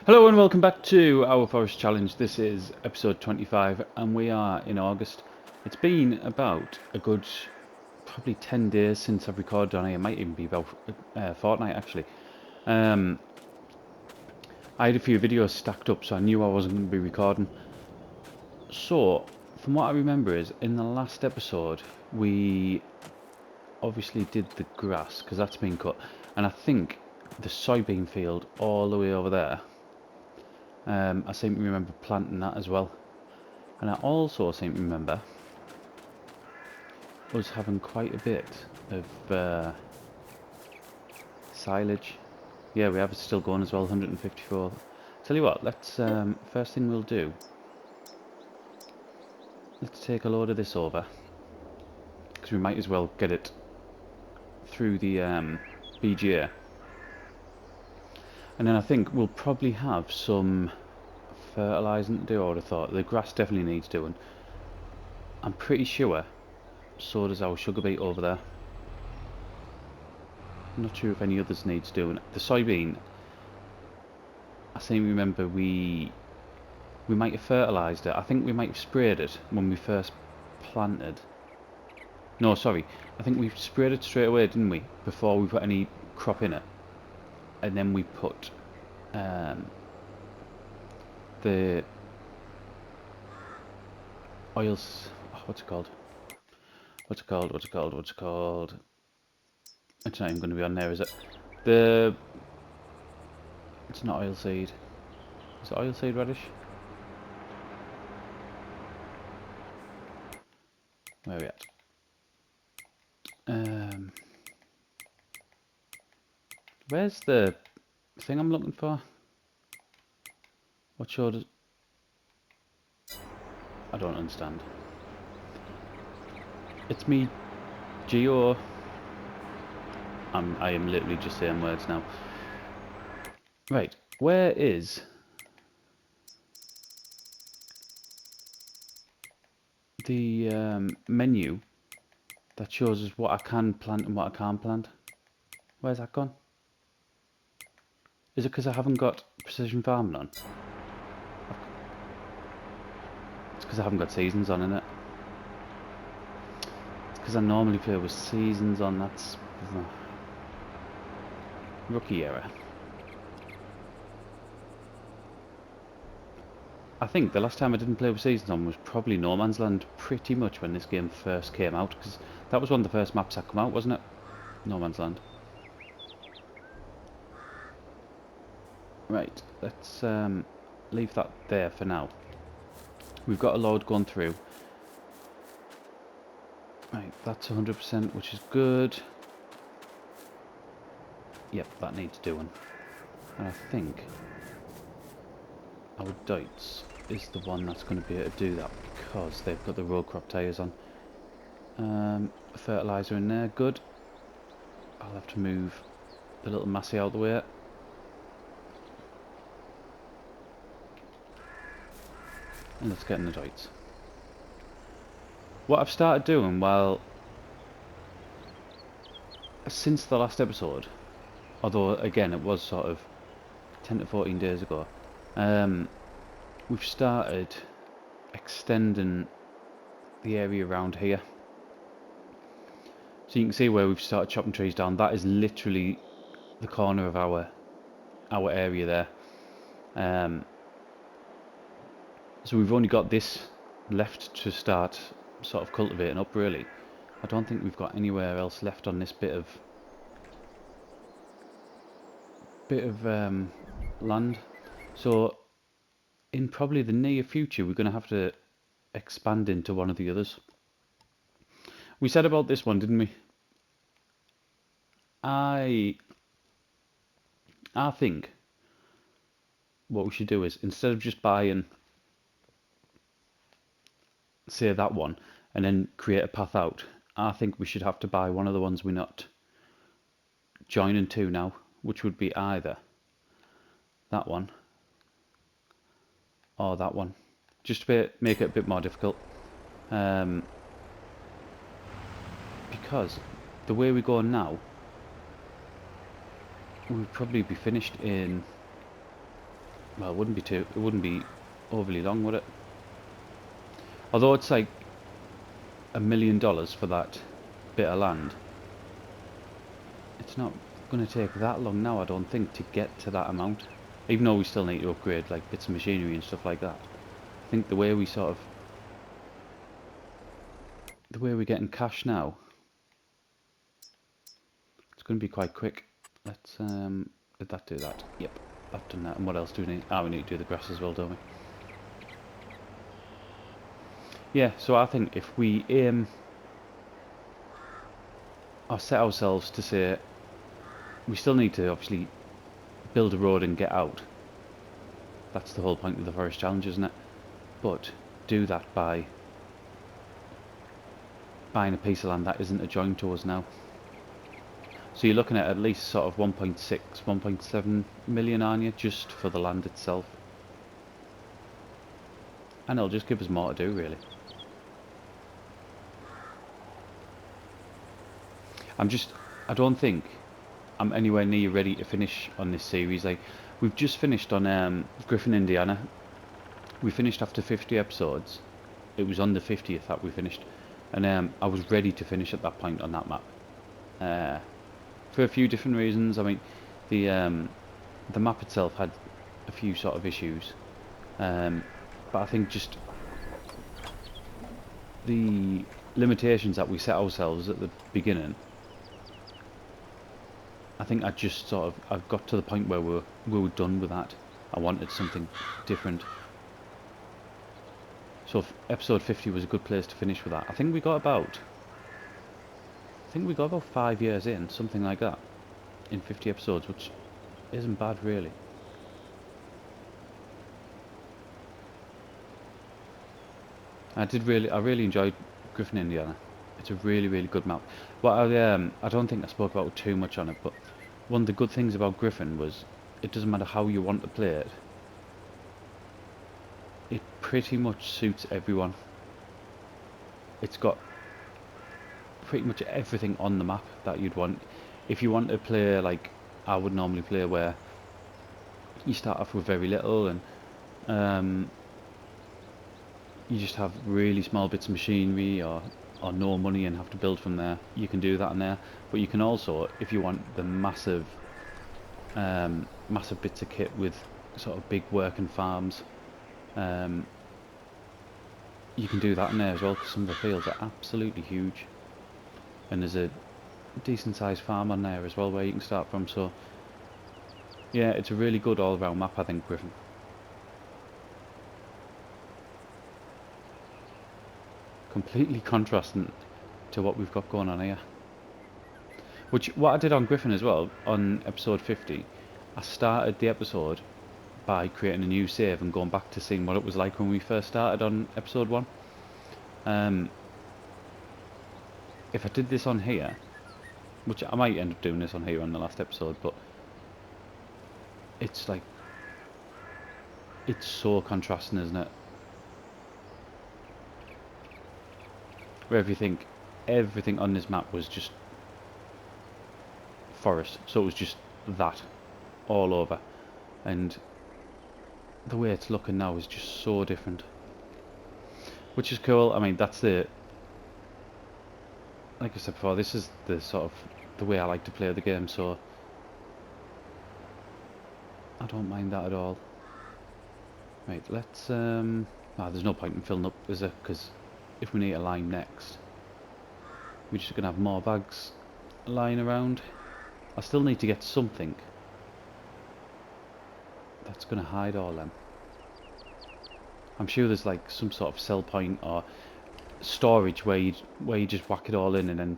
Hello and welcome back to our Forest Challenge. This is episode 25 and we are in August. It's been about a good probably 10 days since I've recorded on here. It might even be about a fortnight actually. I had a few videos stacked up, so I knew I wasn't going to be recording. So from what I remember is in the last episode we obviously did the grass because that's been cut, and I think the soybean field all the way over there, I seem to remember planting that as well. And I also seem to remember us having quite a bit of silage. Yeah, we have it still going as well, 154. Tell you what, let's first thing we'll do, let's take a load of this over, because we might as well get it through the BGA. And then I think we'll probably have some fertilising to do. I would have thought the grass definitely needs doing. I'm pretty sure so does our sugar beet over there. I'm not sure if any others needs doing. The soybean, I seem to remember we might have fertilised it. I think we might have sprayed it when we first planted. No, sorry. I think we sprayed it straight away, didn't we? Before we put any crop in it. And then we put the oils. Oh, what's it called? What's it called? What's it called? What's it called? It's not even going to be on there, is it? It's not oilseed. Is it oilseed radish? Where are we at? Where's the thing I'm looking for? What show does... I don't understand. It's me, Geo. I am literally just saying words now. Right, where is the menu that shows us what I can plant and what I can't plant? Where's that gone? Is it because I haven't got precision farming on? It's because I haven't got seasons on, innit? It's because I normally play with seasons on. That's rookie error. I think the last time I didn't play with seasons on was probably No Man's Land, pretty much when this game first came out, because that was one of the first maps that come out, wasn't it? No Man's Land. Right, let's leave that there for now. We've got a load going through. Right, that's 100%, which is good. Yep, that needs doing. And I think our Deutz is the one that's going to be able to do that, because they've got the road crop tyres on. Fertiliser in there, good. I'll have to move the little Massey out of the way. And let's get in the Deutz. What I've started doing, well, since the last episode, although again it was sort of 10 to 14 days ago, we've started extending the area around here. So you can see where we've started chopping trees down. That is literally the corner of our area there. So we've only got this left to start sort of cultivating up, really. I don't think we've got anywhere else left on this bit of land. So in probably the near future we're going to have to expand into one of the others. We said about this one, didn't we? I think what we should do is, instead of just buying, say, that one and then create a path out, I think we should have to buy one of the ones we're not joining to now, which would be either that one or that one, just to make it a bit more difficult, because the way we're going now, we would probably be finished in, well, it wouldn't be overly long, would it? Although it's like $1 million for that bit of land, it's not going to take that long now, I don't think, to get to that amount. Even though we still need to upgrade like bits of machinery and stuff like that. I think the way we're getting cash now, it's going to be quite quick. Let's did that do that? Yep, I've done that. And what else do we need? We need to do the grass as well, don't we? Yeah, so I think if we aim or set ourselves to say we still need to obviously build a road and get out. That's the whole point of the forest challenge, isn't it? But do that by buying a piece of land that isn't adjoined to us now. So you're looking at least sort of 1.6, 1.7 million, aren't you, just for the land itself? And it'll just give us more to do, really. I don't think I'm anywhere near ready to finish on this series. Like, we've just finished on Griffin, Indiana. We finished after 50 episodes. It was on the 50th that we finished. And I was ready to finish at that point on that map. For a few different reasons. I mean, the map itself had a few sort of issues. But I think just the limitations that we set ourselves at the beginning, I think I got to the point where we were done with that. I wanted something different. So episode 50 was a good place to finish with that. I think we got about 5 years in, something like that, in 50 episodes, which isn't bad, really. I really enjoyed Griffin, Indiana. It's a really, really good map. Well, I don't think I spoke about too much on it, but one of the good things about Griffin was it doesn't matter how you want to play it. It pretty much suits everyone. It's got pretty much everything on the map that you'd want. If you want to play like I would normally play, where you start off with very little and you just have really small bits of machinery or no money and have to build from there, you can do that in there. But you can also, if you want the massive bits of kit with sort of big working farms, you can do that in there as well, because some of the fields are absolutely huge, and there's a decent sized farm on there as well where you can start from. So yeah, it's a really good all round map, I think, Griffin. Completely contrasting to what we've got going on here. What I did on Griffin as well, on episode 50, I started the episode by creating a new save and going back to seeing what it was like when we first started on episode 1. If I did this on here, which I might end up doing this on here on the last episode, but it's like, it's so contrasting, isn't it? Where everything on this map was just forest, so it was just that all over, and the way it's looking now is just so different, which is cool. I mean, that's like I said before, this is the sort of the way I like to play the game, so I don't mind that at all. Right, let's there's no point in filling up, is there? Because if we need a line next, we're just gonna have more bags lying around. I still need to get something that's gonna hide all them. I'm sure there's like some sort of sell point or storage where you just whack it all in and then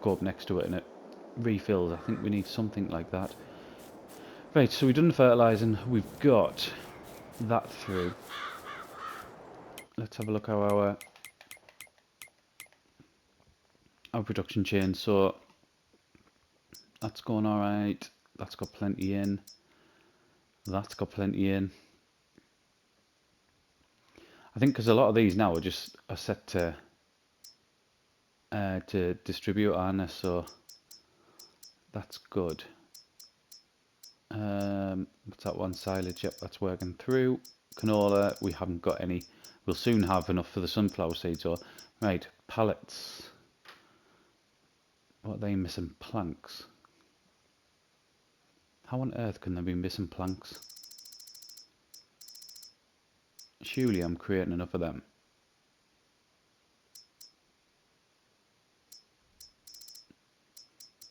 go up next to it and it refills. I think we need something like that. Right, so we've done the fertilising, we've got that through. Let's have a look how our production chain. So that's going alright, that's got plenty in, that's got plenty in. I think because a lot of these now are set to distribute, aren't they? So that's good. What's that one? Silage. Yep, that's working through. Canola, we haven't got any. We'll soon have enough for the sunflower seeds. Or right, pallets. What are they missing? Planks. How on earth can they be missing planks? Surely I'm creating enough of them.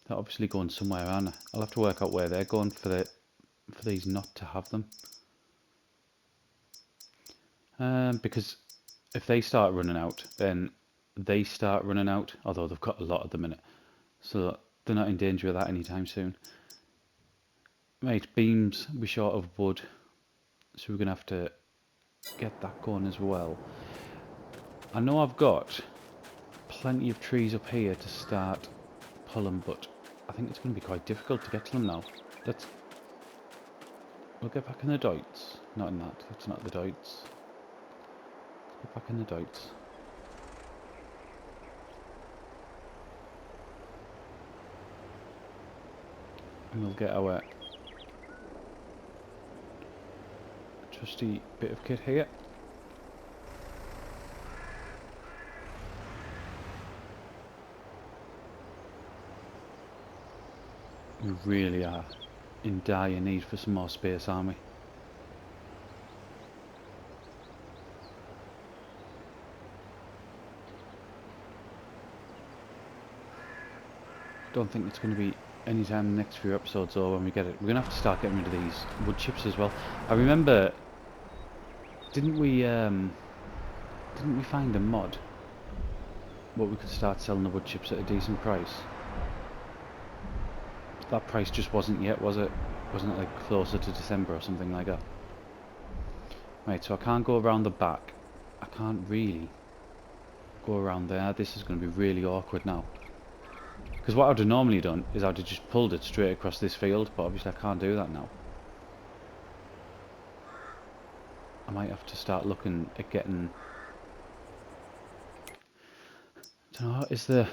They're obviously going somewhere, aren't they? I'll have to work out where they're going for these not to have them. Because if they start running out, then they start running out. Although they've got a lot at the minute, so they're not in danger of that anytime soon. Right, beams. We're short of wood, so we're gonna have to get that going as well. I know I've got plenty of trees up here to start pulling, but I think it's going to be quite difficult to get to them now. We'll get back in the Deutz. Not in that. That's not the Deutz. Get back in the Deutz. And we'll get our trusty bit of kit here. We really are in dire need for some more space, aren't we? Don't think it's going to be any time in the next few episodes or when we get it. We're going to have to start getting rid of these wood chips as well. I remember, didn't we find a mod where we could start selling the wood chips at a decent price? That price just wasn't yet, was it? Wasn't it like closer to December or something like that? Right, so I can't go around the back. I can't really go around there. This is going to be really awkward now. Because what I'd have normally done is I'd have just pulled it straight across this field, but obviously I can't do that now. I might have to start looking at getting... I don't know, is the...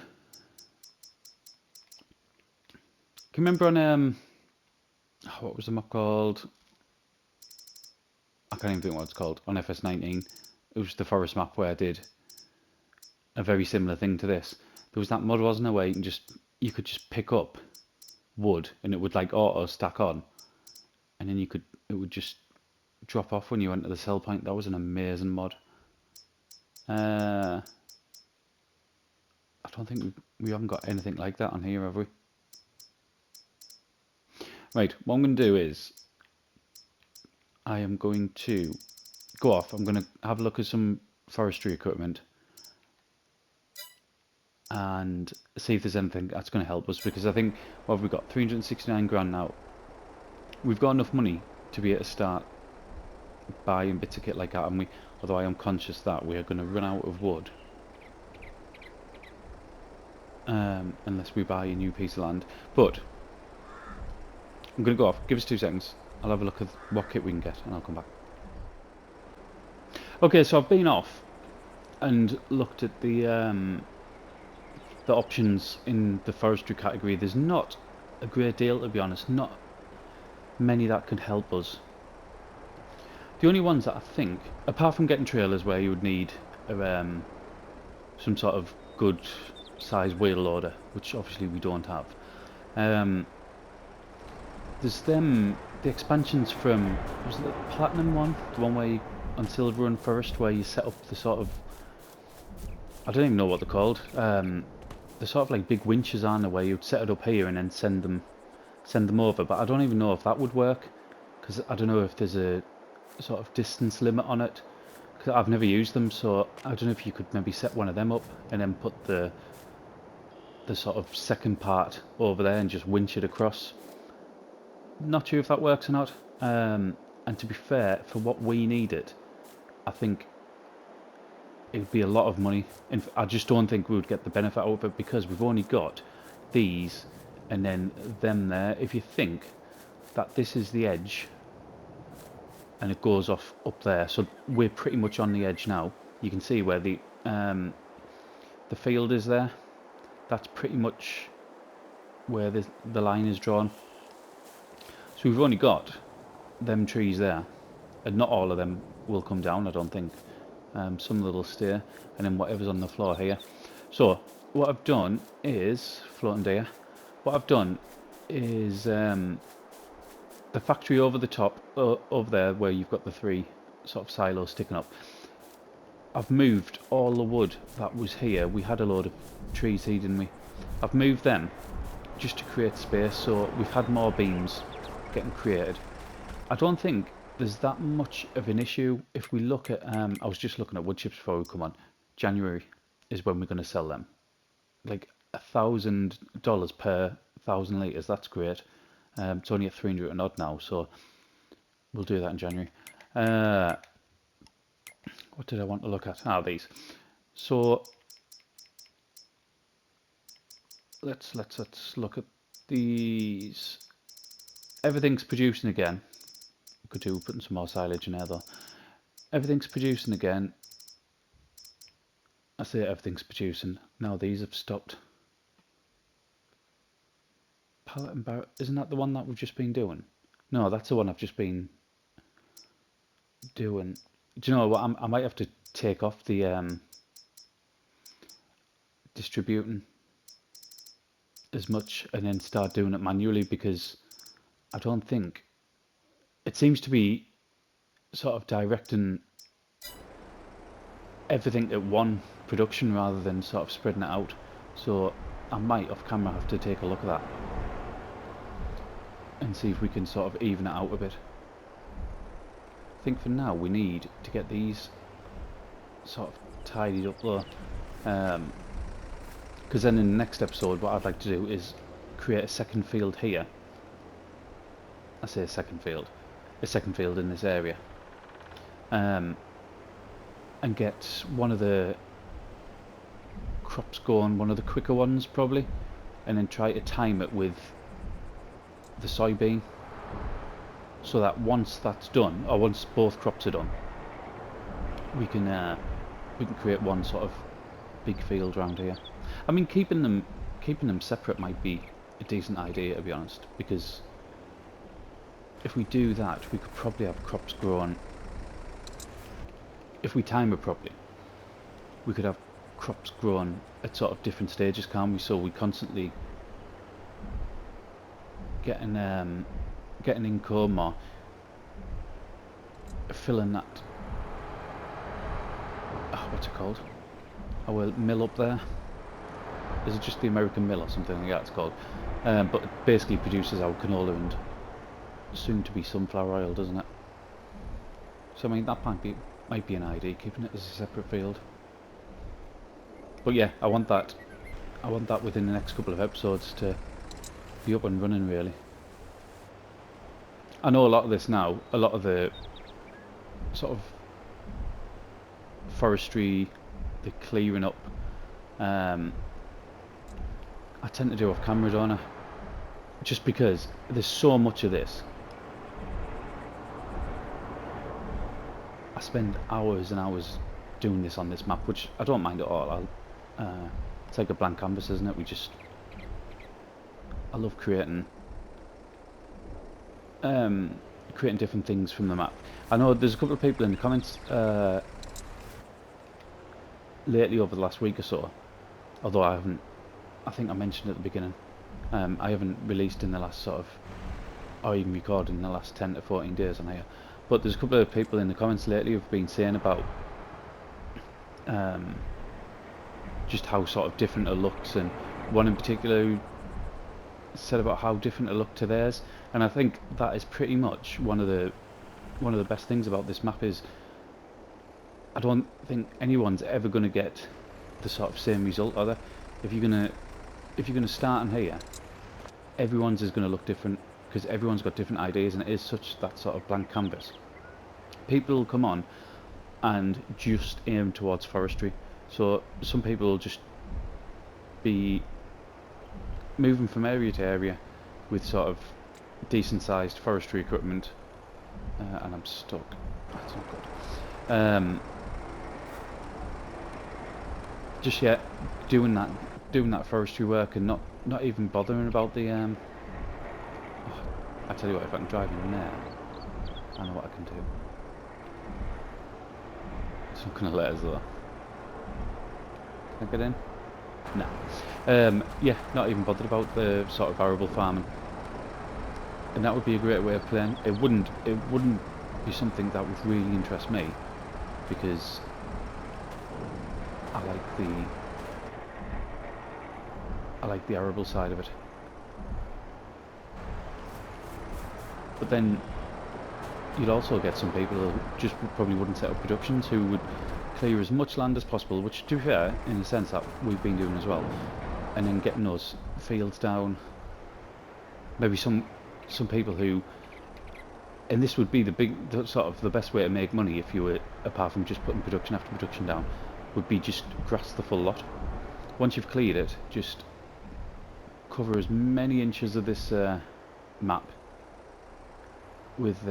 Can you remember on, what was the map called? I can't even think what it's called. On FS19, it was the forest map where I did a very similar thing to this. There was that mod, wasn't there, where you could just pick up wood and it would like auto stack on, and then it would just drop off when you went to the sell point. That was an amazing mod. I don't think we haven't got anything like that on here, have we? Right, what I'm going to do is I am going to go off. I'm going to have a look at some forestry equipment and see if there's anything that's going to help us, because I think, well, we've got 369 grand now. We've got enough money to be able to start buying bits of kit like that, and although I am conscious that we are going to run out of wood unless we buy a new piece of land. But I'm going to go off. Give us 2 seconds. I'll have a look at what kit we can get and I'll come back. Okay, so I've been off and looked at the options in the forestry category. There's not a great deal, to be honest. Not many that can help us. The only ones that I think, apart from getting trailers where you would need some sort of good size wheel loader, which obviously we don't have. There's the expansions from, was it the Platinum one? The one where you, on Silver Run Forest, where you set up the sort of, I don't even know what they're called. They're sort of like big winches, aren't they, where you'd set it up here and then send them over. But I don't even know if that would work, because I don't know if there's a sort of distance limit on it. Because I've never used them, so I don't know if you could maybe set one of them up and then put the sort of second part over there and just winch it across. Not sure if that works or not. And to be fair, for what we needed, I think it would be a lot of money. And I just don't think we would get the benefit out of it, because we've only got these and then them there. If you think that this is the edge and it goes off up there, so we're pretty much on the edge now. You can see where the field is there. That's pretty much where the line is drawn. So we've only got them trees there, and not all of them will come down, I don't think. Some of them will stay, and then whatever's on the floor here. So what I've done is floating deer. What I've done is the factory over the top, over there, where you've got the 3 sort of silos sticking up. I've moved all the wood that was here. We had a load of trees here, didn't we? I've moved them just to create space, so we've had more beams getting created. I don't think there's that much of an issue if we look at, I was just looking at wood chips before we come on. January is when we're going to sell them. Like $1,000 per 1,000 litres, that's great. It's only at 300 and odd now, so we'll do that in January. What did I want to look at? Ah, these. So let's look at these. Everything's producing again. We could do putting some more silage in there though. Everything's producing again. I say everything's producing. Now these have stopped. Pallet and barrel. Isn't that the one that we've just been doing? No, that's the one I've just been doing. Do you know what? I might have to take off the distributing as much and then start doing it manually, because I don't think it seems to be sort of directing everything at one production rather than sort of spreading it out. So I might off camera have to take a look at that and see if we can sort of even it out a bit. I think for now we need to get these sort of tidied up though, because then in the next episode what I'd like to do is create a second field here. I say a second field in this area, and get one of the crops going, one of the quicker ones probably, and then try to time it with the soybean, so that once that's done, or once both crops are done, we can create one sort of big field around here. I mean, keeping them separate might be a decent idea, to be honest, because if we do that, we could probably have crops growing. If we time it properly, we could have crops growing at sort of different stages, can't we? So we constantly getting income or filling that. Oh, what's it called? Our mill up there. Is it just the American mill or something like that it's called? But it basically produces our canola and soon to be sunflower oil, doesn't it? So I mean, that might be an idea, keeping it as a separate field. But yeah, I want that within the next couple of episodes to be up and running, really. I know a lot of this now, a lot of the sort of forestry, the clearing up, I tend to do off camera, don't I? Just because there's so much of this. I spend hours and hours doing this on this map, which I don't mind at all. It's like a blank canvas, isn't it? I love creating different things from the map. I know there's a couple of people in the comments lately over the last week or so, although I think I mentioned at the beginning, I haven't released in the last sort of, or even recorded in the last 10 to 14 days on here, but there's a couple of people in the comments lately who've been saying about just how sort of different it looks, and one in particular who said about how different it looked to theirs, and I think that is pretty much one of the best things about this map. Is I don't think anyone's ever going to get the sort of same result, are they? If you're gonna start in here, everyone's is going to look different, because everyone's got different ideas, and it is such that sort of blank canvas. People will come on and just aim towards forestry, so some people will just be moving from area to area with sort of decent sized forestry equipment, and I'm stuck. That's not good. Just yet doing that forestry work and not even bothering about the I tell you what, if I can drive in there, I know what I can do. It's not going to let us though. Can I get in? No. Yeah, not even bothered about the sort of arable farming. And that would be a great way of playing. It wouldn't be something that would really interest me, because I like the arable side of it. But then you'd also get some people who just probably wouldn't set up productions, who would clear as much land as possible, which, to be fair, in a sense, that we've been doing as well, and then getting those fields down. Maybe some people who, and this would be the sort of the best way to make money, if you were, apart from just putting production after production down, would be just grass the full lot. Once you've cleared it, just cover as many inches of this map with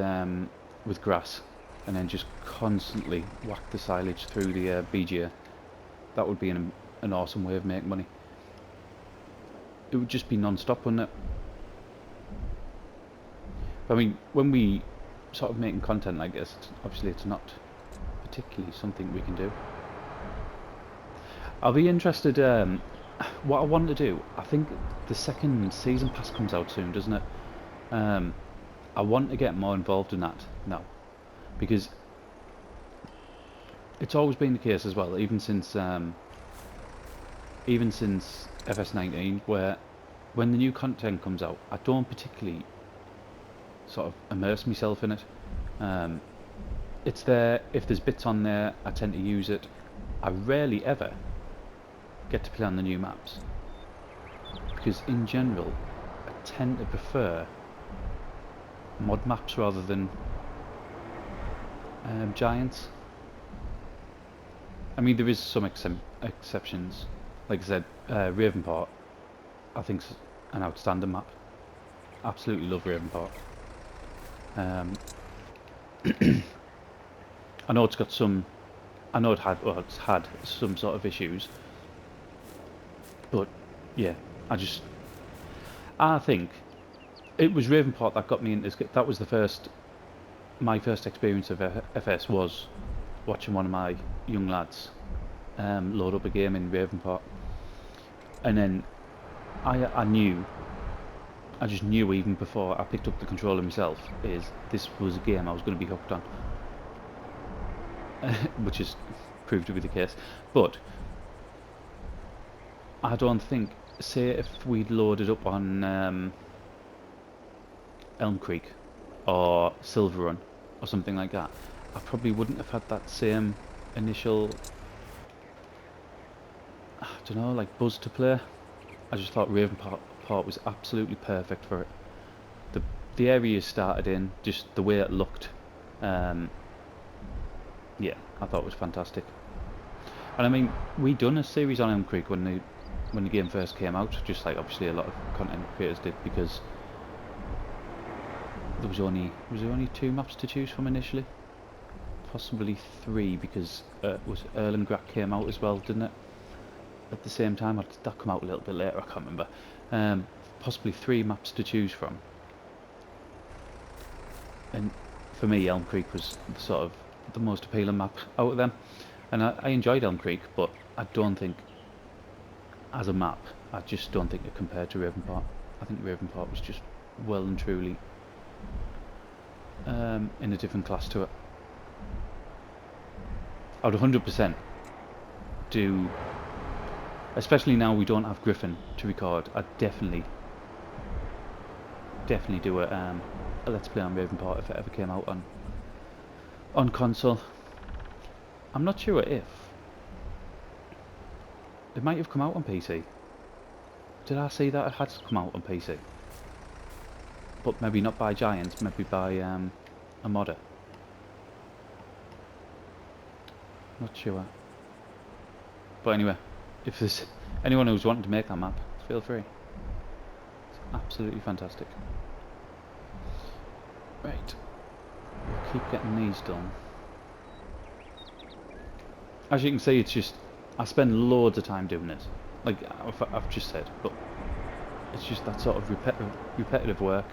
grass, and then just constantly whack the silage through the BGA. That would be an awesome way of making money. It would just be non-stop, wouldn't it? I mean, when we sort of making content like this, obviously it's not particularly something we can do. I'll be interested, what I want to do, I think the second season pass comes out soon, doesn't it? I want to get more involved in that now, because it's always been the case as well, even since FS19, where when the new content comes out, I don't particularly sort of immerse myself in it. It's there, if there's bits on there, I tend to use it. I rarely ever get to play on the new maps, because in general I tend to prefer mod maps rather than giants. I mean, there is some exceptions. Like I said, Ravenport I think's an outstanding map. Absolutely love Ravenport. I know it's got some, I know it's had some sort of issues, but yeah, I think it was Ravenport that got me into this. That was my first experience of FS, was watching one of my young lads load up a game in Ravenport, and then I just knew even before I picked up the controller myself, this was a game I was going to be hooked on. Which has proved to be the case. But I don't think, say if we'd loaded up on Elm Creek or Silver Run or something like that, I probably wouldn't have had that same initial, I don't know, like buzz to play. I just thought Ravenport was absolutely perfect for it. The area you started in, just the way it looked, yeah, I thought it was fantastic. And I mean, we done a series on Elm Creek when the game first came out, just like obviously a lot of content creators did, because was there only 2 maps to choose from initially, possibly 3, because was Erlengracht came out as well, didn't it, at the same time? Or did that come out a little bit later? I can't remember. Possibly 3 maps to choose from, and for me Elm Creek was sort of the most appealing map out of them, and I enjoyed Elm Creek, but I don't think as a map, I just don't think it compared to Ravenport. I think Ravenport was just well and truly in a different class to it. I would 100% do, especially now we don't have Griffin to record, I'd definitely do a Let's Play on Ravenport if it ever came out on console. I'm not sure if it might have come out on PC. Did I see that it had come out on PC? But maybe not by Giants, maybe by a modder. Not sure. But anyway, if there's anyone who's wanting to make that map, feel free. It's absolutely fantastic. Right. We'll keep getting these done. As you can see, it's just, I spend loads of time doing it. Like I've just said, but it's just that sort of repetitive work.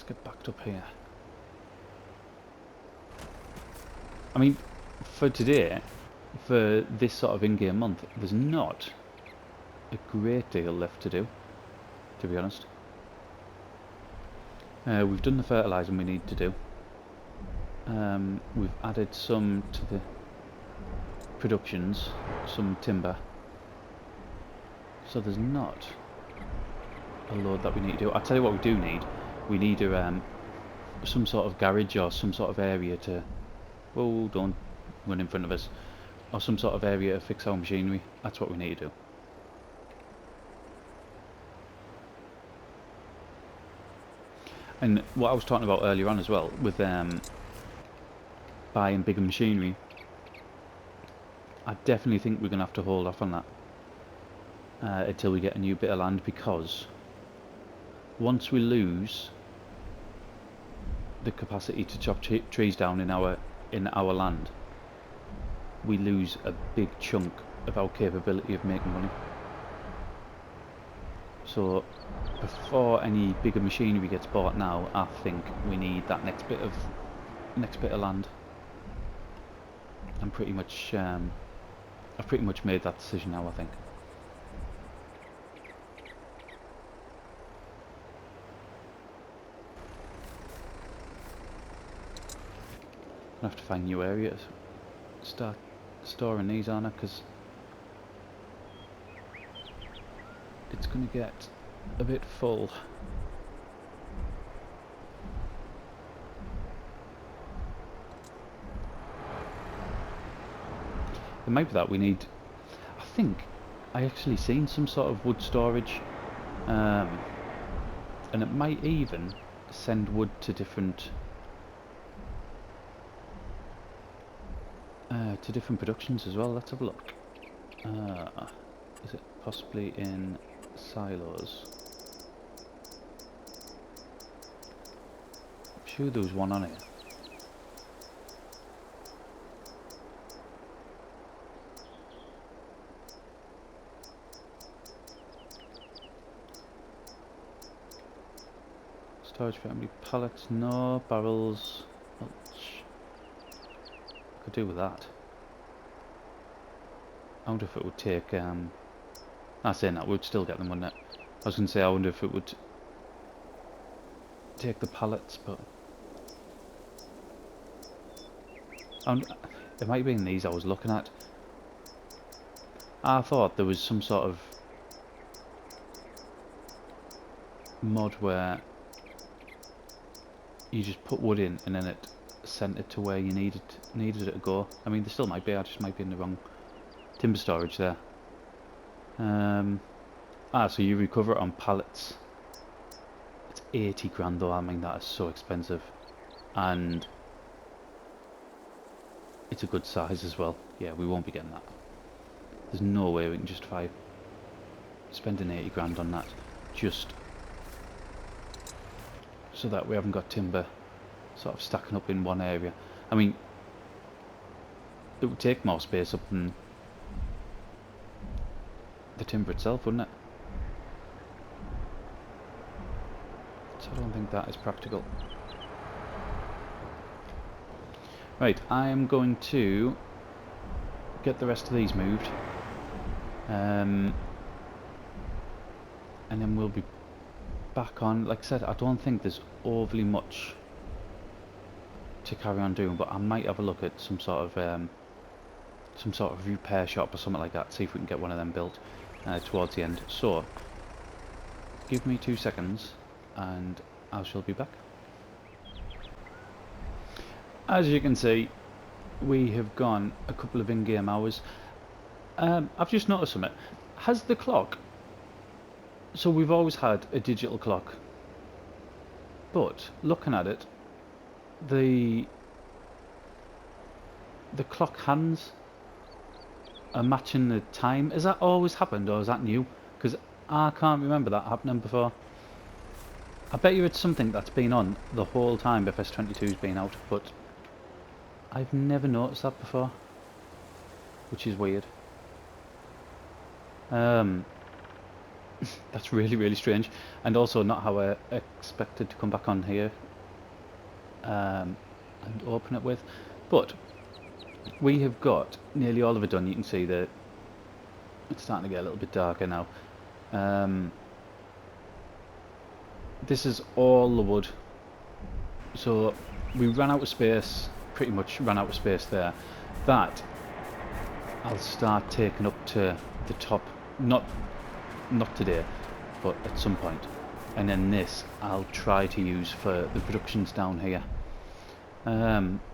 get backed up here. I mean, for today, for this sort of in-game month, there's not a great deal left to do, to be honest. We've done the fertilising we need to do. We've added some to the productions, some timber. So there's not a load that we need to do. I'll tell you what we do need. We need some sort of garage or some sort of area to... Whoa, don't run in front of us. Or some sort of area to fix our machinery. That's what we need to do. And what I was talking about earlier on as well, with buying bigger machinery, I definitely think we're going to have to hold off on that until we get a new bit of land, because once we lose the capacity to chop trees down in our land, we lose a big chunk of our capability of making money. So before any bigger machinery gets bought now, I think we need that next bit of land. I'm pretty much I've pretty much made that decision now, I think. I have to find new areas. Start storing these on it, because it's going to get a bit full. It might be that we need... I think I actually seen some sort of wood storage, and it might even send wood to different productions as well. Let's have a look. Is it possibly in silos? I'm sure there was one on here. Storage family pallets, no. Barrels, mulch. Could do with that. I wonder if it would take I say that we'd still get them, wouldn't it? I was going to say, I wonder if it would take the pallets, but it might be in these I was looking at. I thought there was some sort of mod where you just put wood in and then it sent it to where you needed it to go. I mean, there still might be. I just might be in the wrong timber storage there. So you recover it on pallets. It's 80 grand though. I mean, that is so expensive, and it's a good size as well. Yeah, we won't be getting that. There's no way we can justify spending 80 grand on that just so that we haven't got timber sort of stacking up in one area. I mean, it would take more space up than the timber itself, wouldn't it? So I don't think that is practical. Right, I am going to get the rest of these moved, and then we'll be back on. Like I said, I don't think there's overly much to carry on doing, but I might have a look at some sort of repair shop or something like that, see if we can get one of them built towards the end. So give me 2 seconds and I shall be back. As you can see, we have gone a couple of in-game hours. I've just noticed something. Has the clock... So we've always had a digital clock, but looking at it, the clock hands are matching the time. Has that always happened, or is that new? Because I can't remember that happening before. I bet you it's something that's been on the whole time FS22's been out, but I've never noticed that before, which is weird. That's really, really strange, and also not how I expected to come back on here and open it with. But we have got nearly all of it done. You can see that it's starting to get a little bit darker now. This is all the wood. So we ran out of space, pretty much ran out of space there. That I'll start taking up to the top, not today, but at some point. And then this I'll try to use for the productions down here.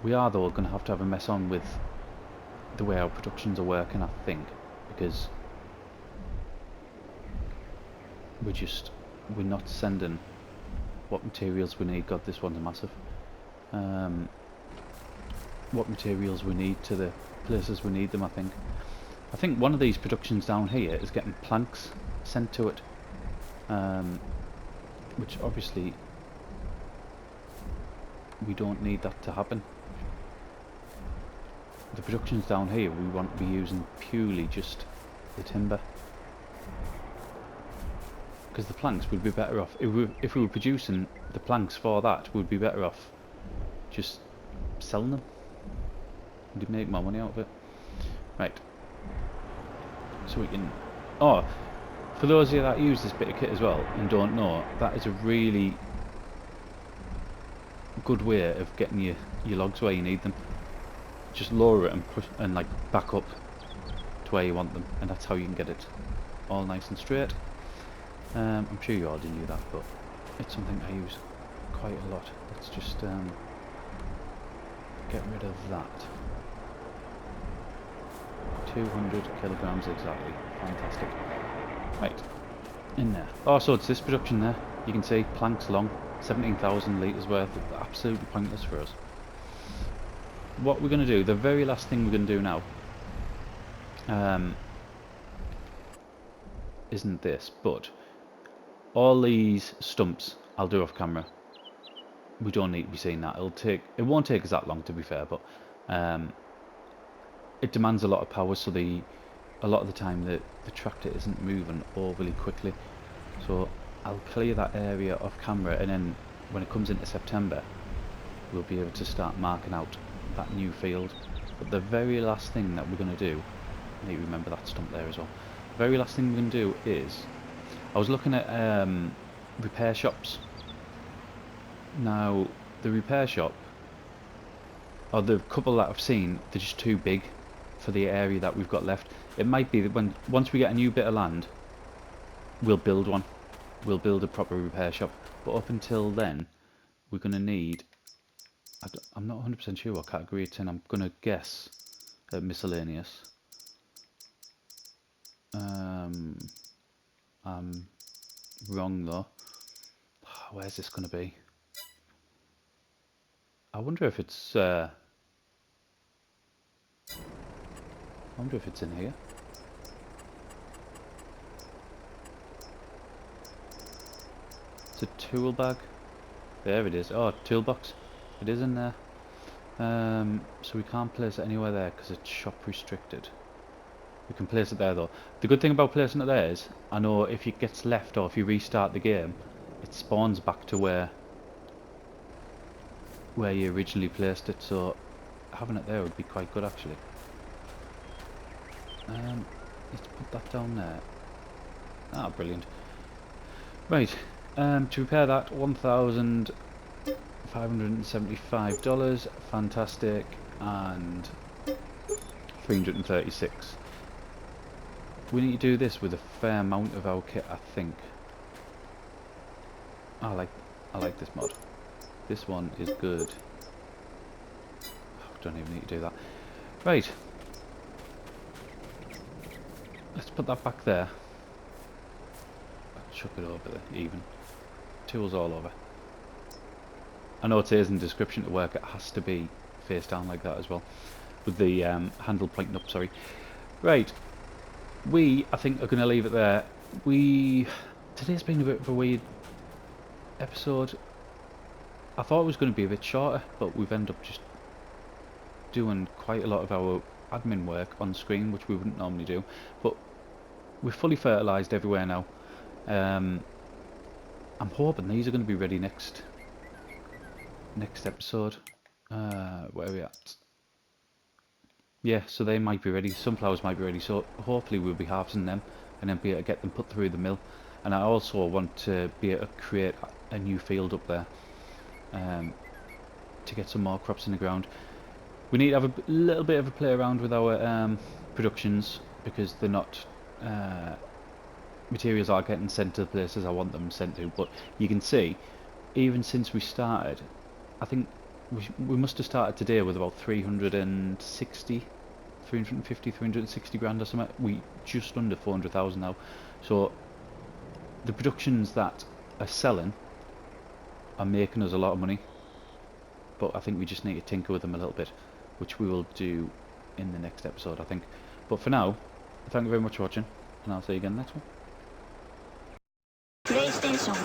We are though going to have a mess on with the way our productions are working, I think, because we're not sending what materials we need. God, this one's massive. What materials we need to the places we need them, I think one of these productions down here is getting planks sent to it, which obviously we don't need that to happen. The productions down here we want to be using purely just the timber, because the planks would be better off if we were producing the planks for that. We'd be better off just selling them. We'd make more money out of it. Right, so we can, oh, for those of you that use this bit of kit as well and don't know, that is a really good way of getting your logs where you need them. Just lower it and push and like back up to where you want them, and that's how you can get it all nice and straight. I'm sure you already knew that, but it's something I use quite a lot. Let's just get rid of that. 200 kilograms exactly. Fantastic. Right, in there. Oh, so it's this production there. You can see planks long, 17,000 litres worth. Absolutely pointless for us. What we're going to do, the very last thing we're going to do now, isn't this, but all these stumps I'll do off camera. We don't need to be seeing that. It won't take us that long, to be fair, but it demands a lot of power, so a lot of the time the tractor isn't moving overly quickly. So I'll clear that area off camera, and then when it comes into September we'll be able to start marking out that new field. But the very last thing that we're going to do, I need to remember that stump there as well. The very last thing we're going to do is, I was looking at repair shops. Now the repair shop, or the couple that I've seen, they're just too big for the area that we've got left. It might be that once we get a new bit of land, we'll build one. We'll build a proper repair shop. But up until then, we're going to need, I'm not 100% sure what category it's in. I'm going to guess at miscellaneous. I'm wrong though. Where's this going to be? I wonder if it's in here. It's a tool bag. There it is. Oh, toolbox. It is in there. So we can't place it anywhere there because it's shop restricted. We can place it there though. The good thing about placing it there is, I know if it gets left or if you restart the game, it spawns back to where you originally placed it. So having it there would be quite good actually. Let's put that down there. Ah, brilliant. Right, to repair that, $1,575, fantastic, and 336. We need to do this with a fair amount of our kit, I think. I like this mod. This one is good. Oh, don't even need to do that. Right. Let's put that back there. Chuck it over there, even. Tools all over. I know it says in the description to work, it has to be face down like that as well. With the handle pointing up, sorry. Right. I think, are going to leave it there. Today's been a bit of a weird episode. I thought it was going to be a bit shorter, but we've ended up just doing quite a lot of our admin work on screen, which we wouldn't normally do. But we're fully fertilised everywhere now. I'm hoping these are going to be ready next episode. Where are we at? Yeah, so they might be ready. Sunflowers might be ready. So hopefully we'll be harvesting them and then be able to get them put through the mill. And I also want to be able to create a new field up there to get some more crops in the ground. We need to have a little bit of a play around with our productions, because they're not materials are getting sent to the places I want them sent to. But you can see, even since we started, I think we must have started today with about 350, 360 grand or something. We just under 400,000 now. So the productions that are selling are making us a lot of money, but I think we just need to tinker with them a little bit, which we will do in the next episode, I think. But for now, thank you very much for watching, and I'll see you again next one. PlayStation